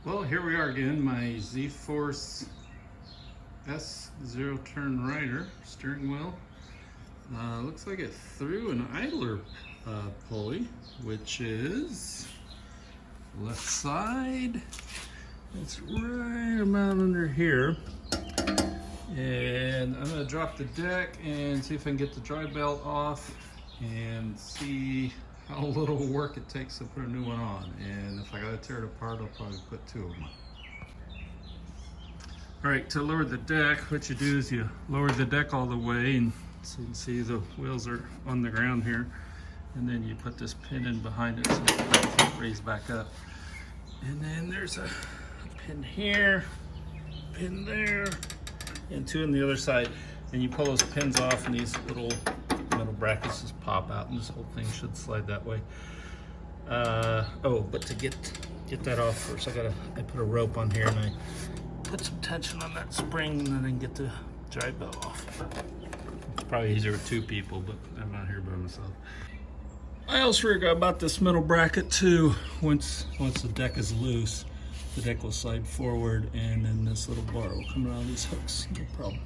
Well, here we are again, my Z-Force S zero turn rider steering wheel. Looks like it threw an idler pulley, which is left side. It's right about under here. And I'm gonna drop the deck and see if I can get the dry belt off and see how little work it takes to put a new one on. And if I gotta tear it apart, I'll probably put two of them on. All right, to lower the deck, what you do is you lower the deck all the way, and so you can see the wheels are on the ground here. And then you put this pin in behind it so it can raise back up. And then there's a pin here, pin there, and two on the other side. And you pull those pins off and these little metal brackets just pop out, and this whole thing should slide that way. But to get that off first, I put a rope on here and I put some tension on that spring, and then I can get the dry belt off. It's probably easier with two people, but I'm not here by myself. I also forgot about this metal bracket too. Once the deck is loose, the deck will slide forward, and then this little bar will come around these hooks, no problem.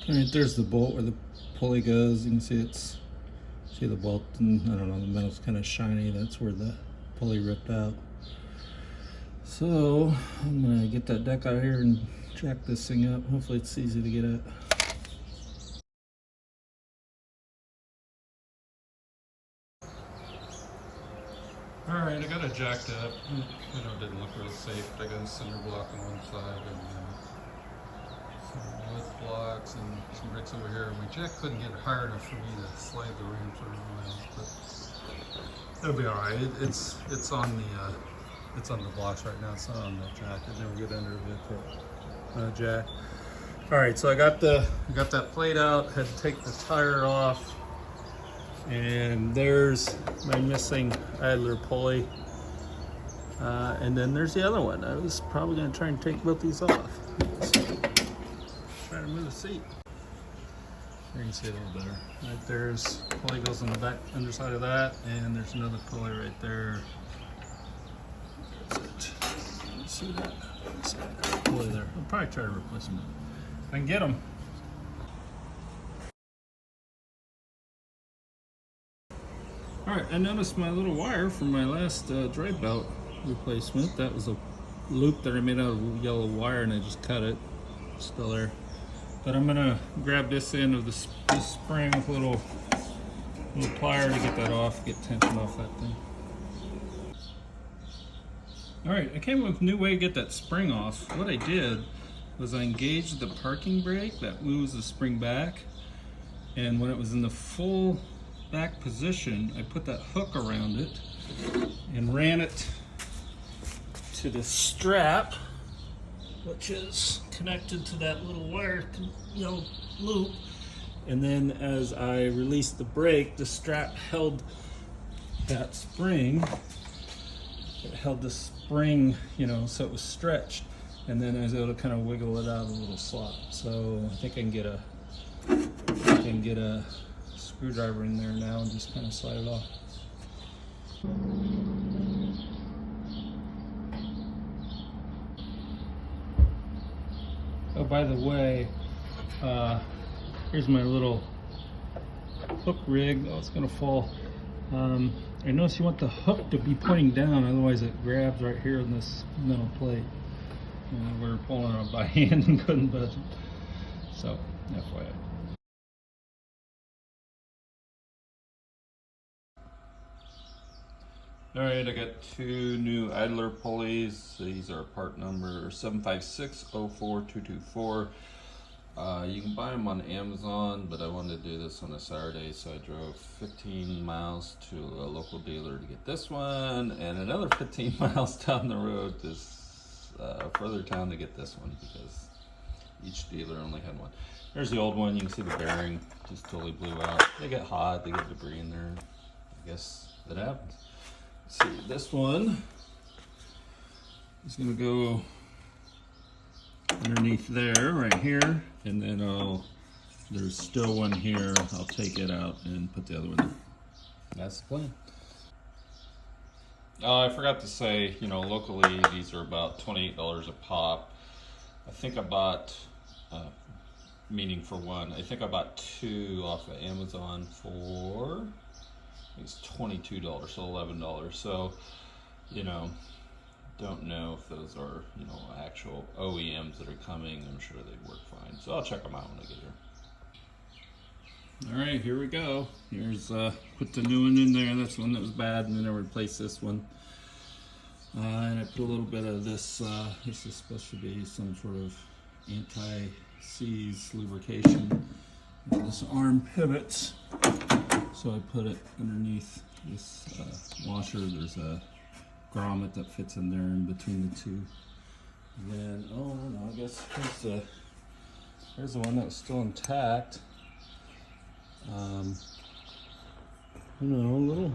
All right, there's the bolt where the pulley goes. You can see see the bolt, and I don't know, the metal's kind of shiny. That's where the pulley ripped out. So I'm gonna get that deck out here and jack this thing up. Hopefully it's easy to get at. All right, I got it jacked up. It didn't look real safe, but I got a cinder block on one side and some wood blocks and some bricks over here. My jack couldn't get high enough for me to slide the ramps around, but it'll be all right. It's on the blocks right now. It's not on the jack. I never get under the jack. All right, so I got that plate out. Had to take the tire off. And there's my missing idler pulley, and then there's the other one. I was probably going to try and take both these off. So, try to move the seat. You can see it a little better. Right there's pulley goes on the back underside of that, and there's another pulley right there. That's it. You see that? Pulley there. I'll probably try to replace them if I can get them. All right, I noticed my little wire from my last dry belt replacement. That was a loop that I made out of yellow wire, and I just cut it. It's still there. But I'm gonna grab this end of this spring with a little plier to get that off, get tension off that thing. All right, I came up with a new way to get that spring off. What I did was I engaged the parking brake that moves the spring back, and when it was in the full back position, I put that hook around it and ran it to the strap, which is connected to that little wire, loop. And then as I released the brake, the strap held that spring. It held the spring, so it was stretched. And then I was able to kind of wiggle it out of a little slot. So I think I can get a screwdriver in there now and just kind of slide it off. Oh, by the way, here's my little hook rig. Oh, it's gonna fall. I notice you want the hook to be pointing down, otherwise it grabs right here on this metal plate. We're pulling it by hand and couldn't budge it. So, FYI. All right, I got two new idler pulleys. These are part number 756042224. You can buy them on Amazon, but I wanted to do this on a Saturday, so I drove 15 miles to a local dealer to get this one, and another 15 miles down the road to further town to get this one, because each dealer only had one. There's the old one. You can see the bearing just totally blew out. They get hot, they get debris in there. I guess that happens. See, this one is going to go underneath there, right here, and then there's still one here. I'll take it out and put the other one in. That's the plan. I forgot to say, you know, locally these are about $28 a pop. I think I bought, meaning for one, I think I bought two off of Amazon for, I think it's $22, so $11. So, you know, don't know if those are, you know, actual OEMs that are coming. I'm sure they work fine. So I'll check them out when I get here. All right, here we go. Here's put the new one in there. That's the one that was bad, and then I replaced this one. And I put a little bit of this. This is supposed to be some sort of anti-seize lubrication. This arm pivots, so I put it underneath this washer. There's a grommet that fits in there in between the two. And then, oh no, I guess here's the one that was still intact. You know, a little,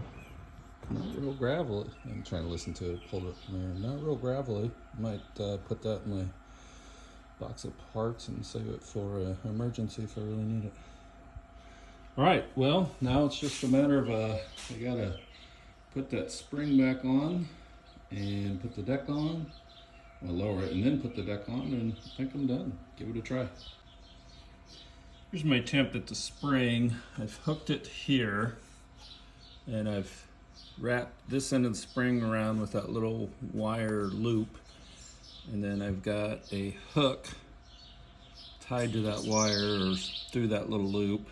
not real gravelly. I'm trying to listen to it, pulled it from there. Not real gravelly. Might put that in my box of parts and save it for an emergency if I really need it. All right, well, now it's just a matter of, I gotta put that spring back on and put the deck on. I'll lower it and then put the deck on, and I think I'm done. Give it a try. Here's my attempt at the spring. I've hooked it here, and I've wrapped this end of the spring around with that little wire loop, and then I've got a hook tied to that wire or through that little loop,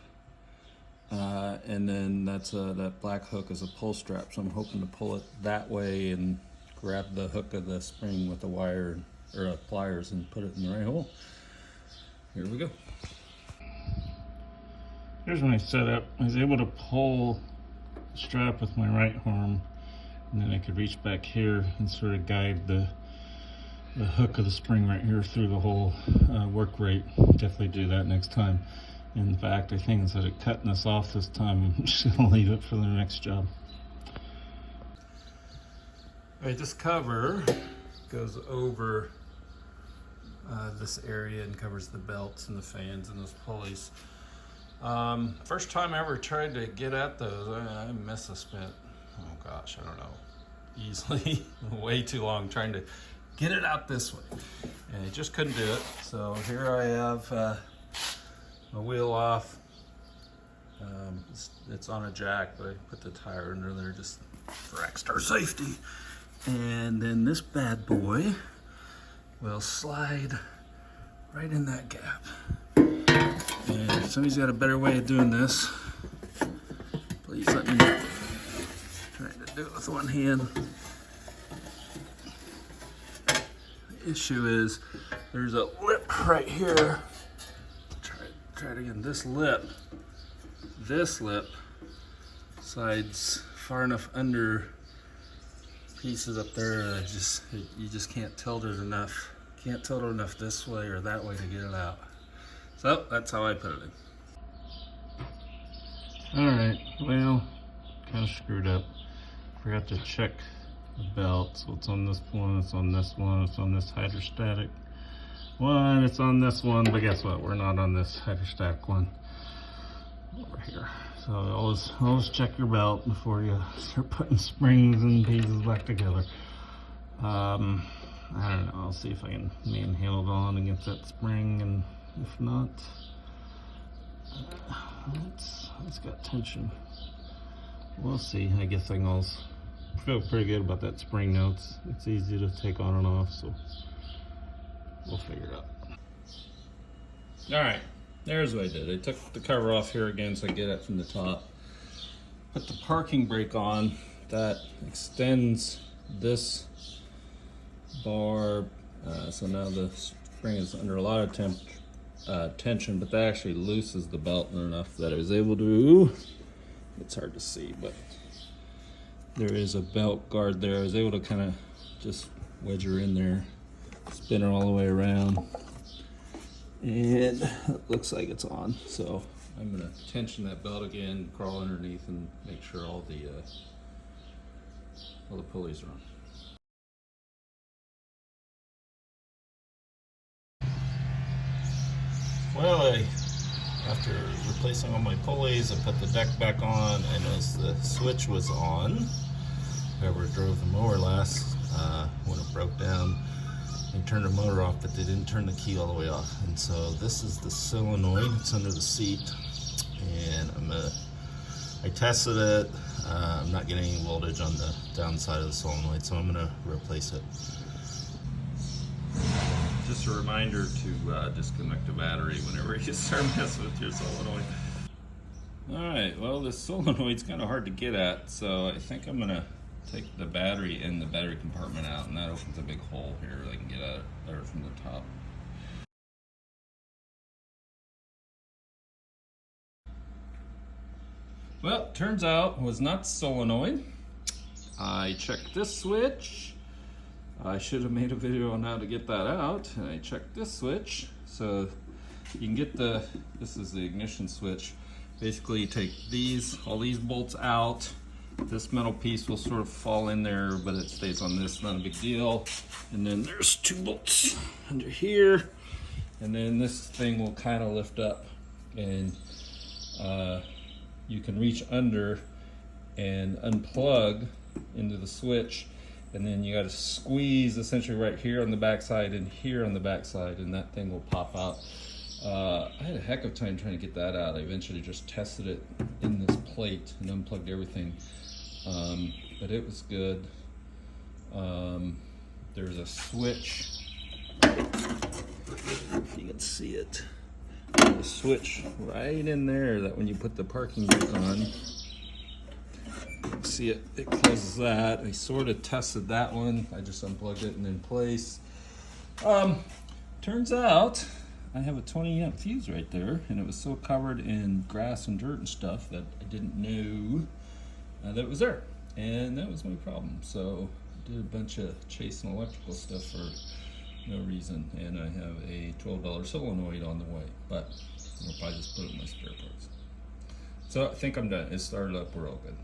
and then that black hook is a pull strap, so I'm hoping to pull it that way and grab the hook of the spring with the wire or pliers and put it in the right hole. Here we go. Here's my setup. I was able to pull the strap with my right arm, and then I could reach back here and sort of guide the hook of the spring right here through the whole work rate. Definitely do that next time. In fact, I think instead of cutting this off this time, I'm just gonna leave it for the next job. All right, this cover goes over this area and covers the belts and the fans and those pulleys. First time I ever tried to get at those, I must have spent, oh gosh, I don't know, easily way too long trying to get it out this way, and I just couldn't do it. So here I have my wheel off. It's on a jack, but I put the tire under there just for extra safety. And then this bad boy will slide right in that gap. And if somebody's got a better way of doing this, please let me know. I'm trying to do it with one hand. The issue is there's a lip right here. Try it again. This lip slides far enough under pieces up there. You just can't tilt it enough. Can't tilt it enough this way or that way to get it out. So that's how I put it in. All right, well, kind of screwed up. Forgot to check the belt. So it's on this one, it's on this one, it's on this hydrostatic one, it's on this one, but guess what? We're not on this hydrostatic one over here. So always check your belt before you start putting springs and pieces back together. I don't know, I'll see if I can manhandle it on against that spring, and if not, it's got tension. We'll see. I guess I can feel pretty good about that spring now. It's easy to take on and off, so we'll figure it out. All right, there's what I did. I took the cover off here again so I get it from the top. Put the parking brake on. That extends this bar, so now the spring is under a lot of tension, but that actually loosens the belt enough that I was able to, it's hard to see, but there is a belt guard there. I was able to kind of just wedge her in there, spin her all the way around, and it looks like it's on. So I'm gonna tension that belt again, crawl underneath, and make sure all the pulleys are on. Well, after replacing all my pulleys, I put the deck back on, and as the switch was on, whoever drove the mower last, when it broke down, they turned the motor off, but they didn't turn the key all the way off. And so this is the solenoid. It's under the seat, and I tested it. I'm not getting any voltage on the downside of the solenoid, so I'm gonna replace it. Just a reminder to disconnect the battery whenever you start messing with your solenoid. Alright, well, this solenoid's kind of hard to get at, so I think I'm gonna take the battery in the battery compartment out, and that opens a big hole here that I can get at it there from the top. Well, turns out it was not the solenoid. I checked this switch. I should have made a video on how to get that out. And I checked this switch. So you can get this is the ignition switch. Basically you take all these bolts out. This metal piece will sort of fall in there, but it stays on this, not a big deal. And then there's 2 bolts under here. And then this thing will kind of lift up, and you can reach under and unplug into the switch, and then you got to squeeze essentially right here on the backside and here on the backside, and that thing will pop out. I had a heck of a time trying to get that out. I eventually just tested it in this plate and unplugged everything, but it was good. There's a switch, if you can see it. There's a switch right in there that when you put the parking brake on, see it closes that. I sort of tested that one. I just unplugged it and in place. Turns out I have a 20 amp fuse right there, and it was so covered in grass and dirt and stuff that I didn't know that it was there, and that was my problem. So I did a bunch of chasing electrical stuff for no reason, and I have a $12 solenoid on the way, but I'll probably just put it in my spare parts. So I think I'm done. It started up, we're all good.